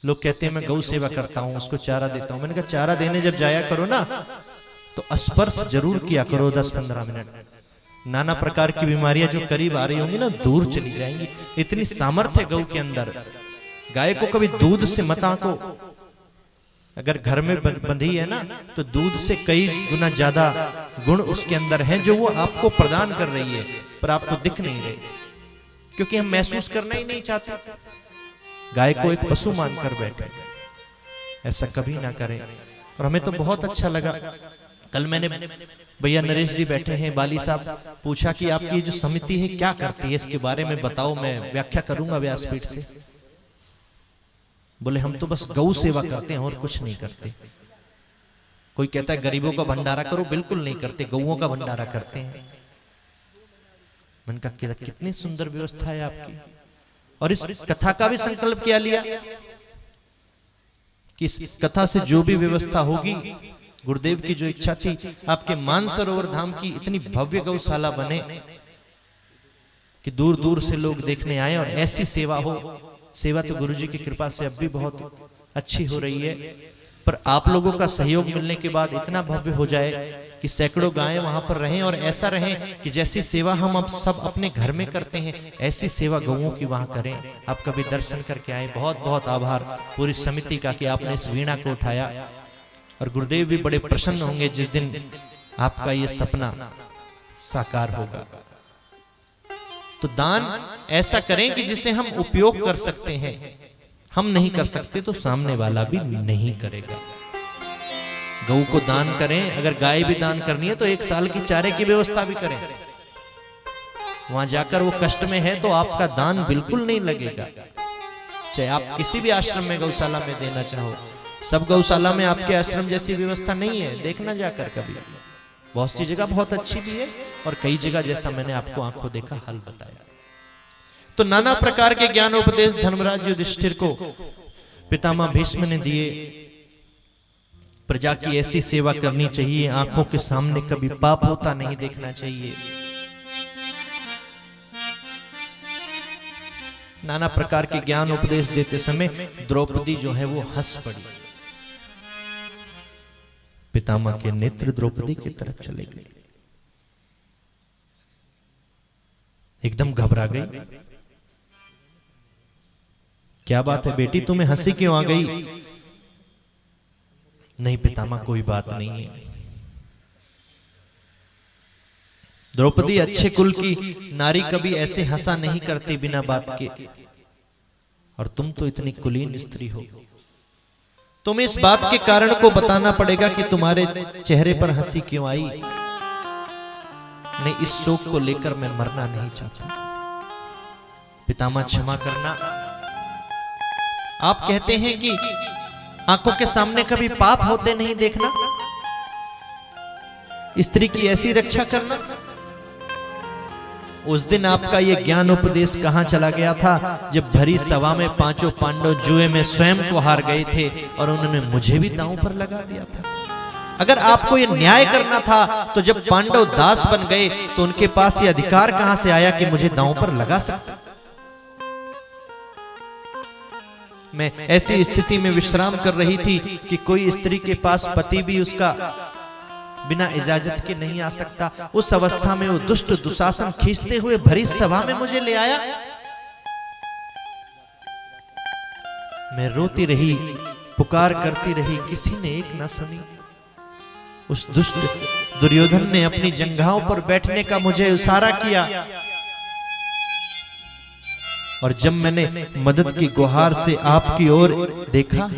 लोग कहते हैं मैं गौ सेवा करता हूं, उसको चारा देता हूं। मैंने कहा चारा देने जब जाया करो ना तो स्पर्श जरूर किया करो 10-15 मिनट। नाना प्रकार की बीमारियां जो करीब आ रही होंगी ना दूर चली जाएंगी। इतनी सामर्थ्य गौ के अंदर। गाय को कभी दूध से मत आंको। अगर घर में बंधी है ना तो दूध से कई गुना ज्यादा गुण उसके अंदर हैं जो वो आपको प्रदान कर रही है, पर आपको दिख नहीं रहे क्योंकि हम महसूस करना ही नहीं चाहते। गाय को एक पशु मानकर बैठे, ऐसा कभी ना करें। और हमें तो बहुत अच्छा लगा। कल मैंने भैया नरेश जी बैठे हैं, बाली साहब, पूछा कि आपकी जो समिति है क्या करती है, इसके बारे में बताओ, मैं व्याख्या करूंगा व्यासपीठ से। बोले हम तो बस गौ सेवा करते हैं और कुछ नहीं करते। कोई कहता है गरीबों का भंडारा करो, बिल्कुल नहीं करते, गौओं का भंडारा करते हैं। मैंने कहा कितनी सुंदर व्यवस्था है आपकी। और इस कथा का भी संकल्प किया लिया कि इस कथा से जो भी व्यवस्था होगी, गुरुदेव की जो इच्छा थी आपके मानसरोवर धाम की इतनी भव्य गौशाला बने कि दूर दूर से लोग देखने आए और ऐसी सेवा हो। सेवा तो गुरुजी की कृपा से अब भी बहुत अच्छी हो रही है, पर आप लोगों का सहयोग मिलने के बाद इतना भव्य हो जाए कि सैकड़ों गायें वहां पर रहें और ऐसा रहें कि जैसी सेवा हम अब सब अपने घर में करते हैं ऐसी सेवा गौओं की वहां करें। आप कभी दर्शन करके आए। बहुत बहुत आभार पूरी समिति का कि आपने इस वीणा को उठाया। और गुरुदेव भी बड़े प्रसन्न होंगे जिस दिन आपका ये सपना साकार होगा। तो दान ऐसा करें कि जिसे हम उपयोग कर सकते हैं। हम नहीं कर सकते तो सामने वाला भी नहीं करेगा। गौ को दान करें, अगर गाय भी दान करनी है तो 1 साल की चारे की व्यवस्था भी करें। वहां जाकर वो कष्ट में है तो आपका दान बिल्कुल नहीं लगेगा। चाहे आप किसी भी आश्रम में गौशाला में देना चाहो, सब गौशाला में आपके आश्रम जैसी व्यवस्था नहीं है। देखना जाकर कभी, बहुत सी जगह बहुत अच्छी भी है और कई जगह जैसा मैंने आपको आंखों देखा हाल बताया। तो नाना प्रकार के ज्ञान उपदेश धर्मराज युधिष्ठिर को पितामह भीष्म ने दिए। प्रजा की ऐसी सेवा करनी चाहिए, आंखों के सामने कभी पाप होता नहीं देखना चाहिए। नाना प्रकार के ज्ञान उपदेश देते समय द्रौपदी जो है वो हंस पड़ी। पितामह के नेत्र द्रौपदी की तरफ चले गए, एकदम घबरा गई। क्या बात है बेटी, तुम्हें हंसी क्यों आ गई? नहीं पितामह कोई बात नहीं है। द्रौपदी अच्छे कुल की नारी कभी ऐसे हंसा नहीं करती बिना बात के, और तुम तो इतनी कुलीन स्त्री हो। तुम्हें इस बात के कारण को बताना पड़ेगा कि तुम्हारे चेहरे पर हंसी क्यों आई। नहीं, इस शोक को लेकर मैं मरना नहीं चाहता। पितामह क्षमा करना। आप कहते हैं कि आंखों के सामने कभी पाप होते नहीं देखना, स्त्री की ऐसी रक्षा करना। उस दिन आपका ये ज्ञान उपदेश कहां चला गया था, जब भरी सभा में 5 पांडव जुए में स्वयं को हार गए थे और उन्होंने मुझे भी दांव पर लगा दिया था। अगर आपको ये न्याय करना था तो जब पांडव दास बन गए तो उनके पास ये अधिकार कहां से आया कि मुझे दांव पर लगा सकता। मैं ऐसी स्थिति में विश्राम कर रही थी कि कोई स्त्री के पास पति भी उसका बिना इजाजत के नहीं आ सकता। उस अवस्था में वो दुष्ट दुशासन खींचते हुए भरी सभा में मुझे ले आया। मैं रोती रही, पुकार करती रही, किसी ने एक ना सुनी। उस दुष्ट दुर्योधन ने अपनी जंघाओं पर बैठने का मुझे इशारा किया, और जब मैंने मदद की गुहार से आपकी ओर देखा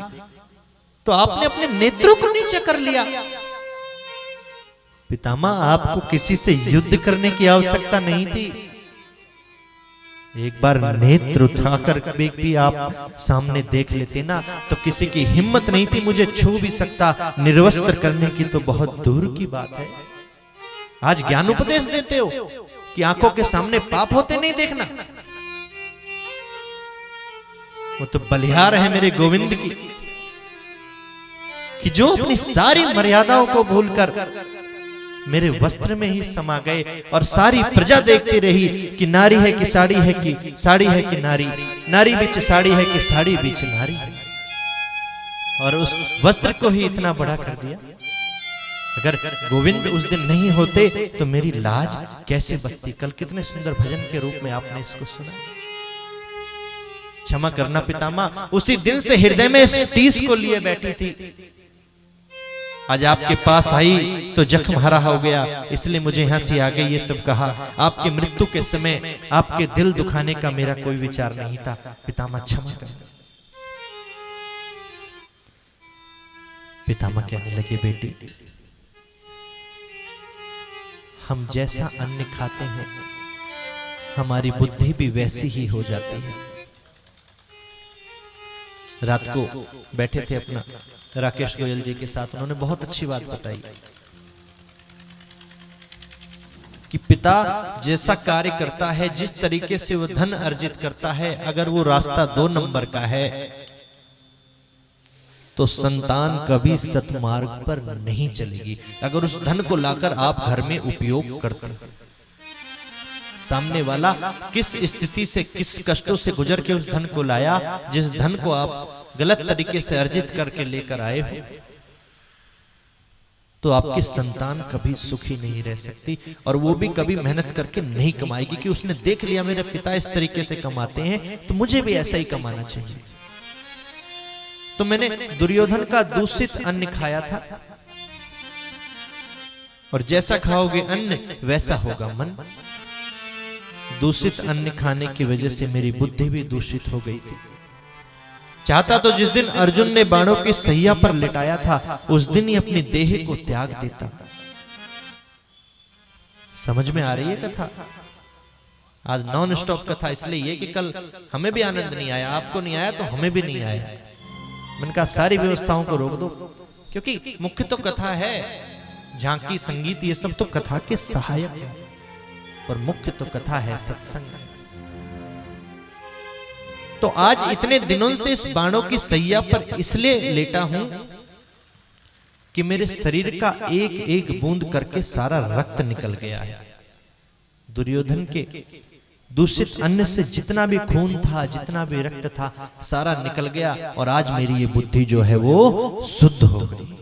तो आपने अपने नेत्रों को नीचे कर लिया। पितामह, आपको किसी से युद्ध करने की आवश्यकता नहीं थी। एक बार नेत्र उठाकर भी आप सामने देख लेते ना तो किसी की हिम्मत नहीं थी मुझे छू भी सकता। निर्वस्त्र करने की तो बहुत दूर की बात है। आज ज्ञान उपदेश देते हो कि आंखों के सामने पाप होते नहीं देखना। वो तो बलिहार है मेरे गोविंद की, कि जो अपनी सारी मर्यादाओं को भूलकर मेरे वस्त्र में ही समा गए और सारी प्रजा देखती रही कि नारी है कि साड़ी है कि साड़ी है कि नारी, नारी बीच साड़ी है कि साड़ी बीच नारी है। और उस वस्त्र को ही इतना बड़ा कर दिया। अगर गोविंद उस दिन नहीं होते तो मेरी लाज कैसे बचती। कल कितने सुंदर भजन के रूप में आपने इसको सुना। क्षमा करना पितामह, उसी दिन से हृदय में इस टीस को लिए बैठी थी, आज आपके पास आई तो जख्म हरा हो गया, इसलिए मुझे हंसी आ गई। ये सब कहा आपके मृत्यु के समय आपके दिल दुखाने का मेरा कोई विचार नहीं था। पितामह क्षमा कर। पितामह कहने लगे, बेटी हम जैसा अन्न खाते हैं हमारी बुद्धि भी वैसी ही हो जाती है। रात को बैठे थे अपना राकेश गोयल जी के साथ, उन्होंने बहुत अच्छी बात बताई कि पिता जैसा कार्य करता है, जिस तरीके से वो धन अर्जित करता है, अगर वो रास्ता 2 नंबर का है तो संतान कभी सतमार्ग पर नहीं चलेगी। अगर उस धन को लाकर आप घर में उपयोग करते, सामने वाला किस स्थिति से किस कष्टों से गुजर के उस धन को लाया, जिस धन को आप गलत तरीके से अर्जित करके लेकर आए हो, तो आपकी संतान कभी सुखी नहीं रह सकती और वो भी कभी मेहनत करके नहीं कमाएगी कि उसने देख लिया मेरे पिता इस तरीके से कमाते हैं तो मुझे भी ऐसा ही कमाना चाहिए। तो मैंने दुर्योधन का दूषित अन्न खाया था और जैसा खाओगे अन्न वैसा होगा मन। दूषित अन्न खाने की वजह से मेरी बुद्धि भी दूषित हो गई थी। चाहता तो जिस दिन अर्जुन ने बाणों की सैया पर लिटाया था उस दिन ही अपनी देह को त्याग देता। समझ में आ रही है कथा? आज नॉन स्टॉप कथा इसलिए ये कि कल हमें भी आनंद नहीं आया, आपको नहीं आया तो हमें भी नहीं आया। मैंने कहा सारी व्यवस्थाओं को रोक दो, क्योंकि मुख्य तो कथा है, झांकी संगीत ये सब तो कथा के सहायक है, पर मुख्य तो कथा है, सत्संग। तो आज इतने दिनों से इस बाणों की सैया पर इसलिए लेटा हूं कि मेरे शरीर का एक एक बूंद करके सारा रक्त निकल गया है। दुर्योधन के दूषित अन्न से जितना भी खून था, जितना भी रक्त था, सारा निकल गया और आज मेरी ये बुद्धि जो है वो शुद्ध हो गई।